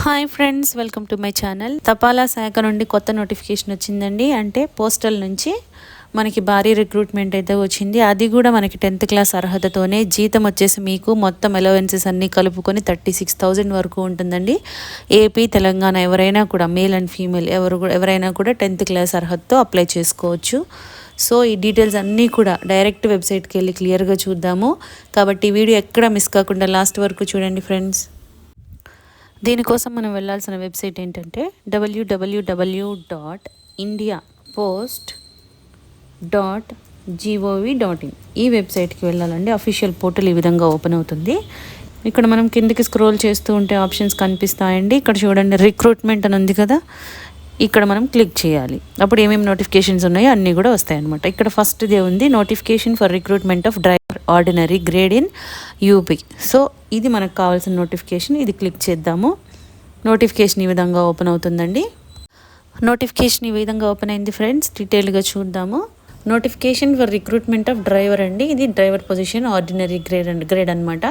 Hi friends, welcome to my channel. తపాలా శాఖ నుండి కొత్త నోటిఫికేషన్ వచ్చిందండి. అంటే పోస్టల్ నుంచి మనకి భారీ రిక్రూట్మెంట్ అయితే వచ్చింది. అది కూడా మనకి 10th క్లాస్ అర్హతతోనే. జీతం వచ్చేసి మీకు మొత్తం అలవెన్సెస్ అన్నీ కలుపుకొని 36,000 వరకు ఉంటుందండి. ఏపీ, తెలంగాణ ఎవరైనా కూడా మేల్ అండ్ ఫీమేల్ ఎవరైనా కూడా 10th క్లాస్ అర్హతతో అప్లై చేసుకోవచ్చు. సో ఈ డీటెయిల్స్ అన్నీ కూడా డైరెక్ట్ వెబ్సైట్కి వెళ్ళి క్లియర్గా చూద్దాము. కాబట్టి వీడియో ఎక్కడ మిస్ కాకుండా లాస్ట్ వరకు చూడండి ఫ్రెండ్స్. దీనికోసం మనం వెళ్ళాల్సిన వెబ్సైట్ ఏంటంటే www.indiapost.gov.in. ఈ వెబ్సైట్కి వెళ్ళాలండి. అఫీషియల్ పోర్టల్ ఈ విధంగా ఓపెన్ అవుతుంది. ఇక్కడ మనం కిందకి స్క్రోల్ చేస్తూ ఉంటే ఆప్షన్స్ కనిపిస్తాయండి. ఇక్కడ చూడండి, రిక్రూట్మెంట్ అని ఉంది కదా, ఇక్కడ మనం క్లిక్ చేయాలి. అప్పుడు ఏమేమి నోటిఫికేషన్స్ ఉన్నాయో అన్నీ కూడా వస్తాయి అన్నమాట. ఇక్కడ ఫస్ట్దే ఉంది, notification for recruitment of driver ordinary grade in UP. So ఇది మనకు కావాల్సిన నోటిఫికేషన్. ఇది క్లిక్ చేద్దాము. నోటిఫికేషన్ ఈ విధంగా ఓపెన్ అవుతుందండి. నోటిఫికేషన్ ఈ విధంగా ఓపెన్ అయింది ఫ్రెండ్స్. డీటెయిల్గా చూద్దాము. Notification for recruitment of driver అండి. ఇది డ్రైవర్ పొజిషన్ ఆర్డినరీ గ్రేడ్ అనమాట.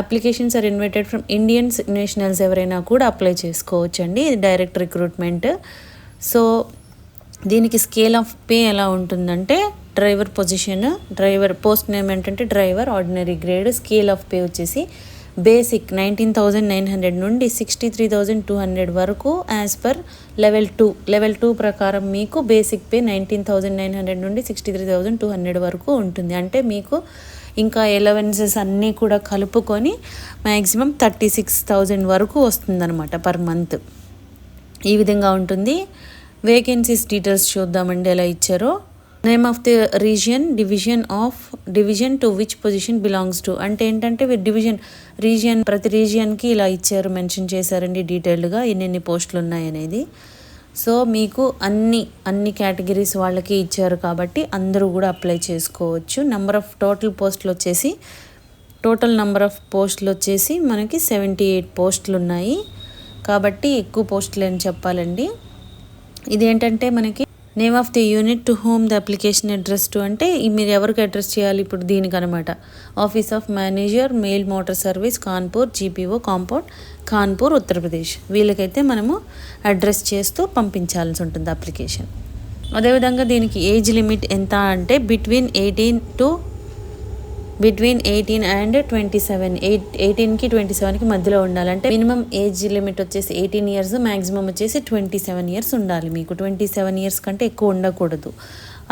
Applications are invited from Indians nationals ఎవరైనా కూడా అప్లై చేసుకోవచ్చండి. ఇది డైరెక్ట్ రిక్రూట్మెంట్. సో దీనికి స్కేల్ ఆఫ్ పే ఎలా ఉంటుందంటే, driver position, driver post name ఏంటంటే driver ordinary grade. Scale of pay వచ్చేసి బేసిక్ 19,900 నుండి 63,200 వరకు యాజ్ పర్ లెవెల్ 2 ప్రకారం మీకు బేసిక్ పే 19,900 నుండి 63,200 వరకు ఉంటుంది. అంటే మీకు ఇంకా ఎలవెన్సెస్ అన్నీ కూడా కలుపుకొని మ్యాక్సిమం 36,000 వరకు వస్తుందన్నమాట పర్ మంత్. ఈ విధంగా ఉంటుంది. వేకెన్సీస్ డీటెయిల్స్ చూద్దామండి ఎలా ఇచ్చారో. Name of the division to which position belongs to. అంటే ఏంటంటే ప్రతి రీజియన్కి ఇలా ఇచ్చారు, మెన్షన్ చేశారండి డీటెయిల్డ్గా ఎన్ని పోస్టులు ఉన్నాయనేది. సో మీకు అన్ని కేటగిరీస్ వాళ్ళకి ఇచ్చారు కాబట్టి అందరూ కూడా అప్లై చేసుకోవచ్చు. టోటల్ నెంబర్ ఆఫ్ పోస్టులు వచ్చేసి మనకి 78 పోస్టులు ఉన్నాయి. కాబట్టి ఎక్కువ పోస్టులు అని చెప్పాలండి. ఇదేంటంటే మనకి name of the unit to whom the application address to. అంటే మీరు ఎవరికి అడ్రస్ చేయాలి ఇప్పుడు దీనికి అనమాట. Office of manager, mail motor service, Kanpur, GPO compound, Kanpur, Uttar Pradesh. వీళ్ళకైతే మనము అడ్రస్ చేస్తూ పంపించాల్సి ఉంటుంది అప్లికేషన్. అదేవిధంగా దీనికి ఏజ్ లిమిట్ ఎంత అంటే బిట్వీన్ 18 అండ్ 27. 18కి 27కి మధ్యలో ఉండాలి. అంటే మినిమం ఏజ్ లిమిట్ వచ్చేసి 18 ఇయర్స్, మ్యాక్సిమం వచ్చేసి 27 ఇయర్స్ ఉండాలి. మీకు 27 ఇయర్స్ కంటే ఎక్కువ ఉండకూడదు.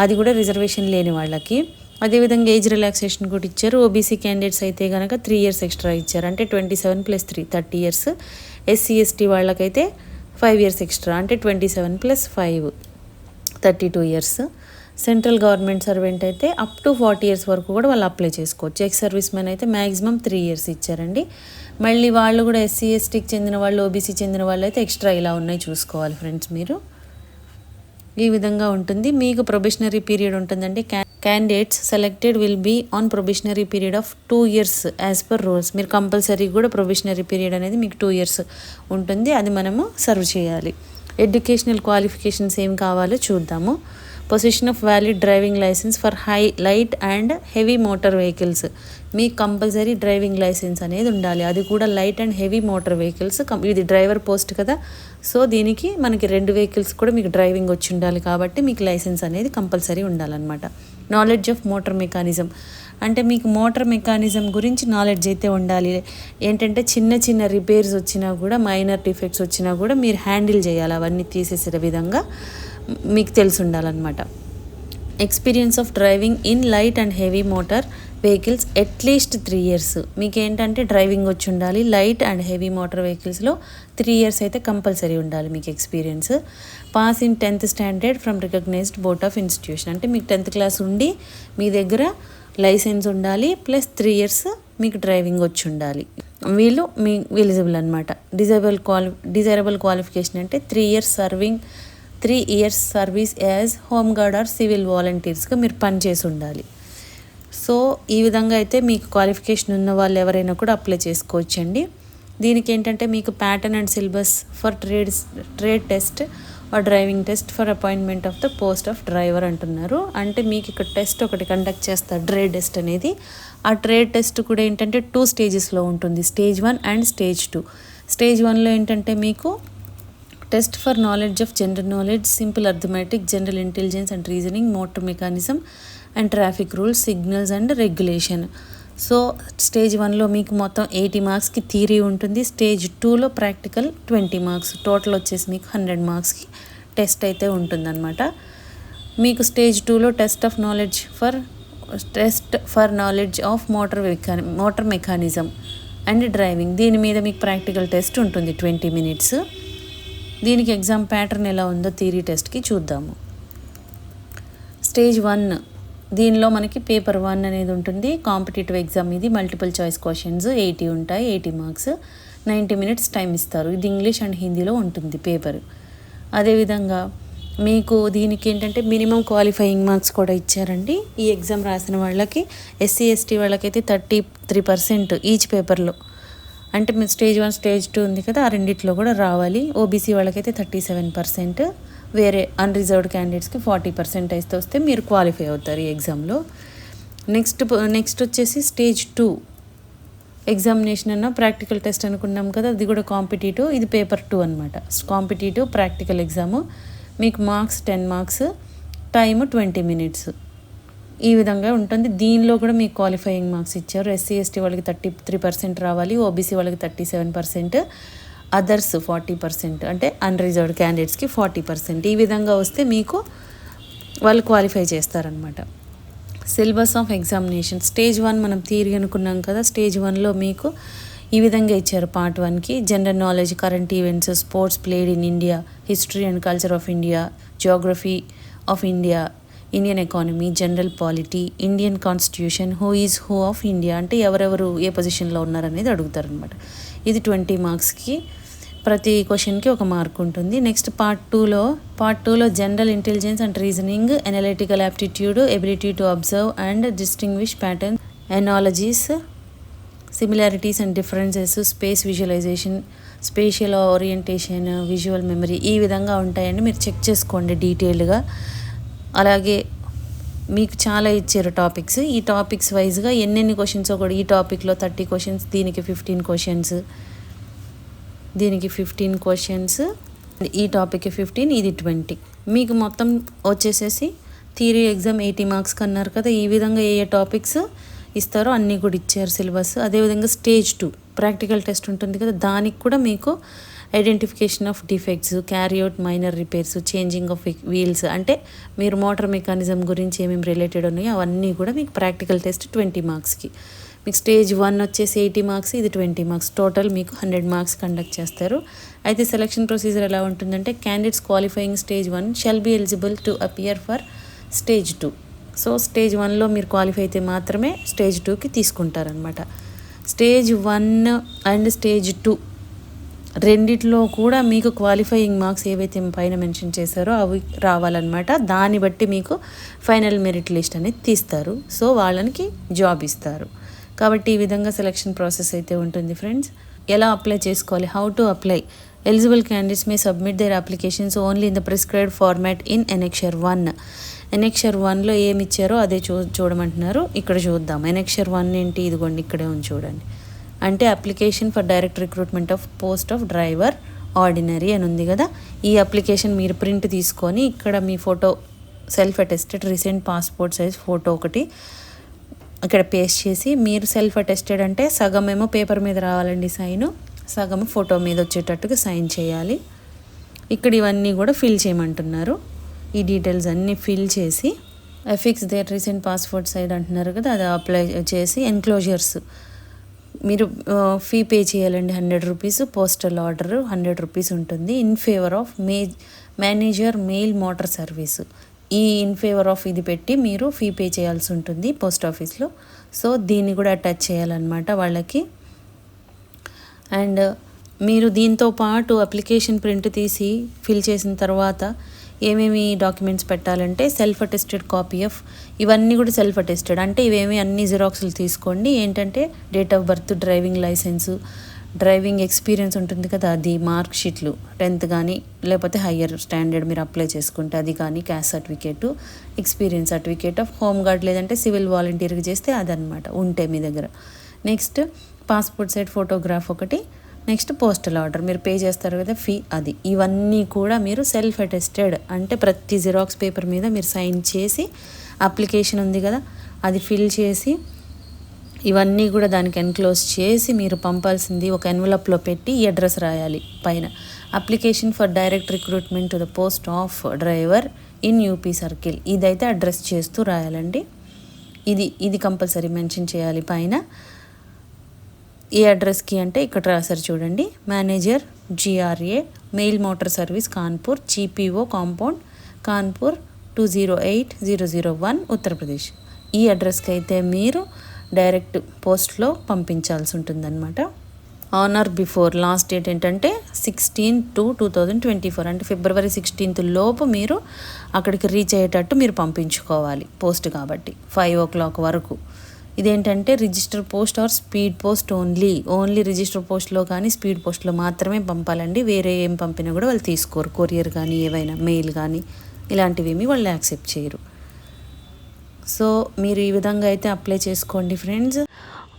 అది కూడా రిజర్వేషన్ లేని వాళ్ళకి. అదేవిధంగా ఏజ్ రిలాక్సేషన్ కూడా ఇచ్చారు. ఓబీసీ క్యాండిడేట్స్ అయితే కనుక 3 ఇయర్స్ ఎక్స్ట్రా ఇచ్చారు. అంటే 27 + 3 30 ఇయర్స్. ఎస్సీ ఎస్టీ వాళ్ళకైతే 5 ఇయర్స్ ఎక్స్ట్రా, అంటే 27 + 5 32 ఇయర్స్. సెంట్రల్ గవర్నమెంట్ సర్వెంట్ అయితే అప్ టు 40 ఇయర్స్ వరకు కూడా వాళ్ళు అప్లై చేసుకోవచ్చు. ఎక్స్ సర్వీస్ మెన్ అయితే మ్యాక్సిమం 3 ఇయర్స్ ఇచ్చారండి. మళ్ళీ వాళ్ళు కూడా ఎస్సీ ఎస్టీకి చెందిన వాళ్ళు, ఓబీసీ చెందిన వాళ్ళు అయితే ఎక్స్ట్రా ఇలా ఉన్నాయి చూసుకోవాలి ఫ్రెండ్స్ మీరు. ఈ విధంగా ఉంటుంది. మీకు ప్రొబేషనరీ పీరియడ్ ఉంటుందండి. Candidates selected will be on probationary period of 2 years as per rules. మీరు కంపల్సరీ కూడా ప్రొబేషనరీ పీరియడ్ అనేది మీకు 2 ఇయర్స్ ఉంటుంది. అది మనము సర్వ్ చేయాలి. ఎడ్యుకేషనల్ క్వాలిఫికేషన్స్ ఏం కావాలో చూద్దాము. Possession of valid driving licence for light and heavy motor vehicles. మీకు కంపల్సరీ డ్రైవింగ్ లైసెన్స్ అనేది ఉండాలి. అది కూడా light and heavy motor vehicles. ఇది డ్రైవర్ పోస్ట్ కదా, సో దీనికి మనకి 2 వెహికల్స్ కూడా మీకు డ్రైవింగ్ వచ్చి ఉండాలి. కాబట్టి మీకు లైసెన్స్ అనేది కంపల్సరీ ఉండాలన్నమాట. Knowledge of motor mechanism. అంటే మీకు మోటార్ మెకానిజం గురించి నాలెడ్జ్ అయితే ఉండాలి. ఏంటంటే చిన్న రిపేర్స్ వచ్చినా కూడా, మైనర్ డిఫెక్ట్స్ వచ్చినా కూడా మీరు హ్యాండిల్ చేయాలి. అవన్నీ తీసేసే విధంగా మీకు తెలిసి ఉండాలన్నమాట. Experience of driving in light and heavy motor vehicles at least 3 years. మీకు ఏంటంటే డ్రైవింగ్ వచ్చి ఉండాలి. లైట్ అండ్ హెవీ మోటార్ వెహికల్స్లో 3 ఇయర్స్ అయితే కంపల్సరీ ఉండాలి మీకు experience. Pass in 10th standard from recognised board of institution. అంటే మీకు 10th క్లాస్ ఉండి మీ దగ్గర లైసెన్స్ ఉండాలి, ప్లస్ 3 ఇయర్స్ మీకు డ్రైవింగ్ వచ్చి ఉండాలి. వీళ్ళు మీ ఎలిజిబుల్ అనమాట. డిజైరబుల్ క్వాలిఫికేషన్ అంటే 3 years service as home guard or civil వాలంటీర్స్గా మీరు పనిచేసి ఉండాలి. సో ఈ విధంగా అయితే మీకు క్వాలిఫికేషన్ ఉన్న వాళ్ళు ఎవరైనా కూడా అప్లై చేసుకోవచ్చండి. దీనికి ఏంటంటే మీకు pattern and syllabus for trade test or driving test for appointment of the post of driver అంటున్నారు. అంటే మీకు ఇక్కడ టెస్ట్ ఒకటి కండక్ట్ చేస్తారు, ట్రేడ్ టెస్ట్ అనేది. ఆ ట్రేడ్ టెస్ట్ కూడా ఏంటంటే 2 స్టేజెస్లో ఉంటుంది, స్టేజ్ 1 అండ్ స్టేజ్ 2. స్టేజ్ 1లో ఏంటంటే మీకు test for knowledge of general knowledge, simple arithmetic, general intelligence and reasoning, motor mechanism and traffic rules, signals and regulation. So stage 1లో మీకు మొత్తం 80 మార్క్స్కి థియరీ ఉంటుంది. స్టేజ్ 2లో ప్రాక్టికల్ 20 మార్క్స్, టోటల్ వచ్చేసి మీకు 100 మార్క్స్కి టెస్ట్ అయితే ఉంటుందన్నమాట. మీకు స్టేజ్ 2లో test for knowledge of motor mechanism and driving, దీని మీద మీకు ప్రాక్టికల్ టెస్ట్ ఉంటుంది 20 minutes. దీనికి ఎగ్జామ్ ప్యాటర్న్ ఎలా ఉందో థియరీ టెస్ట్కి చూద్దాము. స్టేజ్ 1 దీనిలో మనకి పేపర్ 1 అనేది ఉంటుంది. కాంపిటేటివ్ ఎగ్జామ్ ఇది, మల్టిపుల్ చాయిస్ క్వశ్చన్స్ 80 ఉంటాయి, 80 మార్క్స్, 90 minutes టైం ఇస్తారు. ఇది ఇంగ్లీష్ అండ్ హిందీలో ఉంటుంది పేపర్. అదేవిధంగా మీకు దీనికి ఏంటంటే మినిమం క్వాలిఫైయింగ్ మార్క్స్ కూడా ఇచ్చారండి. ఈ ఎగ్జామ్ రాసిన వాళ్ళకి SC ST వాళ్ళకైతే 33% ఈచ్ పేపర్లో, అంటే మీరు స్టేజ్ 1 స్టేజ్ 2 ఉంది కదా, ఆ రెండిట్లో కూడా రావాలి. OBC వాళ్ళకైతే 37%, వేరే అన్రిజర్వ్డ్ క్యాండిడేట్స్కి 40% అయితే వస్తే మీరు క్వాలిఫై అవుతారు ఈ ఎగ్జామ్లో. నెక్స్ట్ వచ్చేసి స్టేజ్ 2 ఎగ్జామినేషన్ అన్న ప్రాక్టికల్ టెస్ట్ అనుకున్నాం కదా, అది కూడా కాంపిటేటివ్. ఇది పేపర్ 2 అనమాట. కాంపిటేటివ్ ప్రాక్టికల్ ఎగ్జాము, మీకు మార్క్స్ 10 మార్క్స్, టైము 20 minutes, ఈ విధంగా ఉంటుంది. దీనిలో కూడా మీకు క్వాలిఫైయింగ్ మార్క్స్ ఇచ్చారు. SC ST వాళ్ళకి 33% రావాలి, OBC వాళ్ళకి 37%, అదర్స్ 40%, అంటే అన్రిజర్వ్డ్ క్యాండిడేట్స్కి 40%. ఈ విధంగా వస్తే మీకు వాళ్ళు క్వాలిఫై చేస్తారనమాట. సిలబస్ ఆఫ్ ఎగ్జామినేషన్ స్టేజ్ 1 మనం థియరీ అనుకున్నాం కదా, స్టేజ్ 1లో మీకు ఈ విధంగా ఇచ్చారు. పార్ట్ 1కి general knowledge, current events, sports played in India, history and culture of India, Geography of India, Indian economy, general polity, Indian constitution, who is who of India, అంటే ఎవరెవరు ఏ పొజిషన్లో ఉన్నారనేది అడుగుతారనమాట. ఇది 20 మార్క్స్కి, ప్రతి క్వశ్చన్కి 1 మార్క్ ఉంటుంది. నెక్స్ట్ పార్ట్ 2లో general intelligence and reasoning, analytical aptitude, ability to observe and distinguish pattern, analogies, similarities and differences, space visualisation, spatial orientation, visual memory, ఈ విధంగా ఉంటాయండి. మీరు చెక్ చేసుకోండి డీటెయిల్గా. అలాగే మీకు చాలా ఇచ్చారు టాపిక్స్. ఈ టాపిక్స్ వైజ్గా ఎన్నెన్ని క్వశ్చన్స్ కూడా, ఈ టాపిక్లో 30 questions, దీనికి 15 questions, దీనికి 15 questions, ఈ టాపిక్కి 15, ఇది 20. మీకు మొత్తం వచ్చేసేసి థియరీ ఎగ్జామ్ 80 మార్క్స్ కన్నారు కదా, ఈ విధంగా ఏ టాపిక్స్ ఇస్తారో అన్నీ కూడా ఇచ్చారు సిలబస్. అదేవిధంగా స్టేజ్ 2 ప్రాక్టికల్ టెస్ట్ ఉంటుంది కదా, దానికి కూడా మీకు identification of defects, carry out minor repairs, changing of wheels, అంటే మీరు మోటార్ మెకానిజం గురించి ఏమేమి రిలేటెడ్ ఉన్నాయో అవన్నీ కూడా మీకు ప్రాక్టికల్ టెస్ట్ 20 మార్క్స్కి. మీకు స్టేజ్ 1 వచ్చేసి 80 మార్క్స్, ఇది 20 మార్క్స్, టోటల్ మీకు 100 మార్క్స్ కండక్ట్ చేస్తారు. అయితే సెలక్షన్ ప్రొసీజర్ ఎలా ఉంటుందంటే, candidates qualifying stage 1 shall be eligible to appear for stage 2. So stage 1లో మీరు క్వాలిఫై అయితే మాత్రమే స్టేజ్ 2కి తీసుకుంటారనమాట. స్టేజ్ 1 అండ్ స్టేజ్ 2 రెండిట్లో కూడా మీకు క్వాలిఫైయింగ్ మార్క్స్ ఏవైతే పైన మెన్షన్ చేశారో అవి రావాలన్నమాట. దాన్ని బట్టి మీకు ఫైనల్ మెరిట్ లిస్ట్ అనేది తీస్తారు. సో వాళ్ళకి జాబ్ ఇస్తారు. కాబట్టి ఈ విధంగా సెలక్షన్ ప్రాసెస్ అయితే ఉంటుంది ఫ్రెండ్స్. ఎలా అప్లై చేసుకోవాలి, how to apply. Eligible candidates may submit their applications only in the prescribed format in annexure 1. Annexure 1లో ఏమి ఇచ్చారో అదే చూడమంటున్నారు. ఇక్కడ చూద్దాం. ఎనెక్షర్ 1 ఏంటి, ఇదిగోండి ఇక్కడే ఉంది చూడండి. అంటే application for direct recruitment of post of driver ordinary అని ఉంది కదా, ఈ అప్లికేషన్ మీరు ప్రింట్ తీసుకొని ఇక్కడ మీ photo, self attested recent passport size photo ఒకటి ఇక్కడ పేస్ట్ చేసి, మీరు సెల్ఫ్ అటెస్టెడ్ అంటే సగం ఏమో పేపర్ మీద రావాలండి సైన్, సగం ఫోటో మీద వచ్చేటట్టుగా సైన్ చేయాలి. ఇక్కడ ఇవన్నీ కూడా ఫిల్ చేయమంటున్నారు. ఈ డీటెయిల్స్ అన్నీ ఫిల్ చేసి affix their recent passport size అంటున్నారు కదా, అది అప్లై చేసి ఎన్క్లోజర్స్ మీరు ఫీ పే చేయాలండి 100 రూపీస్. పోస్టల్ ఆర్డర్ 100 రూపీస్ ఉంటుంది. In favour of manager mail motor service, ఈ ఇన్ ఫేవర్ ఆఫ్ ఇది పెట్టి మీరు ఫీ పే చేయాల్సి ఉంటుంది పోస్ట్ ఆఫీస్లో. సో దీన్ని కూడా అటాచ్ చేయాలన్నమాట వాళ్ళకి. అండ్ మీరు దీంతో పాటు అప్లికేషన్ ప్రింట్ తీసి ఫిల్ చేసిన తర్వాత ఏమేమి డాక్యుమెంట్స్ పెట్టాలంటే, సెల్ఫ్ అటెస్టెడ్ కాపీ ఆఫ్, ఇవన్నీ కూడా సెల్ఫ్ అటెస్టెడ్ అంటే ఇవేమి అన్ని జిరాక్స్లు తీసుకోండి. ఏంటంటే date of birth, driving licence, driving experience ఉంటుంది కదా అది, మార్క్ షీట్లు 10th కానీ లేకపోతే హయ్యర్ స్టాండర్డ్ మీరు అప్లై చేసుకుంటే అది కానీ, caste certificate, experience certificate of home guard లేదంటే సివిల్ వాలంటీర్కి చేస్తే అదనమాట ఉంటే మీ దగ్గర. నెక్స్ట్ పాస్పోర్ట్ సైజ్ ఫోటోగ్రాఫ్ ఒకటి, నెక్స్ట్ పోస్టల్ ఆర్డర్ మీరు పే చేస్తారు కదా ఫీ, అది. ఇవన్నీ కూడా మీరు సెల్ఫ్ అటెస్టెడ్ అంటే ప్రతి జిరాక్స్ పేపర్ మీద మీరు సైన్ చేసి, అప్లికేషన్ ఉంది కదా అది ఫిల్ చేసి, ఇవన్నీ కూడా దానికి ఎన్క్లోజ్ చేసి మీరు పంపాల్సింది ఒక ఎన్వలప్లో పెట్టి ఈ అడ్రస్ రాయాలి పైన. Application for direct recruitment to the post of driver in UP circle, ఇదైతే అడ్రస్ చేస్తూ రాయాలండి. ఇది కంపల్సరీ మెన్షన్ చేయాలి పైన. ఏ అడ్రస్కి అంటే ఇక్కడ రాశారు చూడండి, manager GRA mail motor service Kanpur, GPO compound Kanpur 208001 Uttar Pradesh. ఈ అడ్రస్కి అయితే మీరు డైరెక్ట్ పోస్ట్లో పంపించాల్సి ఉంటుందన్నమాట. On are before, last date ఏంటంటే 16/2/2024 అంటే February 16th లోపు మీరు అక్కడికి రీచ్ అయ్యేటట్టు మీరు పంపించుకోవాలి. పోస్ట్ కాబట్టి 5 o'clock వరకు. ఇదేంటంటే register post or speed post only register పోస్ట్లో కానీ స్పీడ్ పోస్ట్లో మాత్రమే పంపాలండి. వేరే ఏం పంపినా కూడా వాళ్ళు తీసుకోరు. కొరియర్ కానీ ఏవైనా మెయిల్ కానీ ఇలాంటివేమీ వాళ్ళు యాక్సెప్ట్ చేయరు. సో మీరు ఈ విధంగా అయితే అప్లై చేసుకోండి ఫ్రెండ్స్.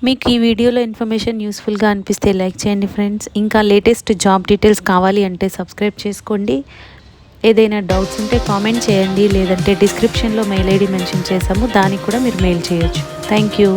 మీకు ఈ వీడియోలో ఇన్ఫర్మేషన్ యూస్ఫుల్గా అనిపిస్తే లైక్ చేయండి ఫ్రెండ్స్. ఇంకా లేటెస్ట్ జాబ్ డీటెయిల్స్ కావాలి అంటే సబ్స్క్రైబ్ చేసుకోండి. ఏదైనా డౌట్స్ ఉంటే కామెంట్ చేయండి, లేదంటే డిస్క్రిప్షన్లో మెయిల్ ID మెన్షన్ చేసాము, దానికి కూడా మీరు మెయిల్ చేయొచ్చు. Thank you.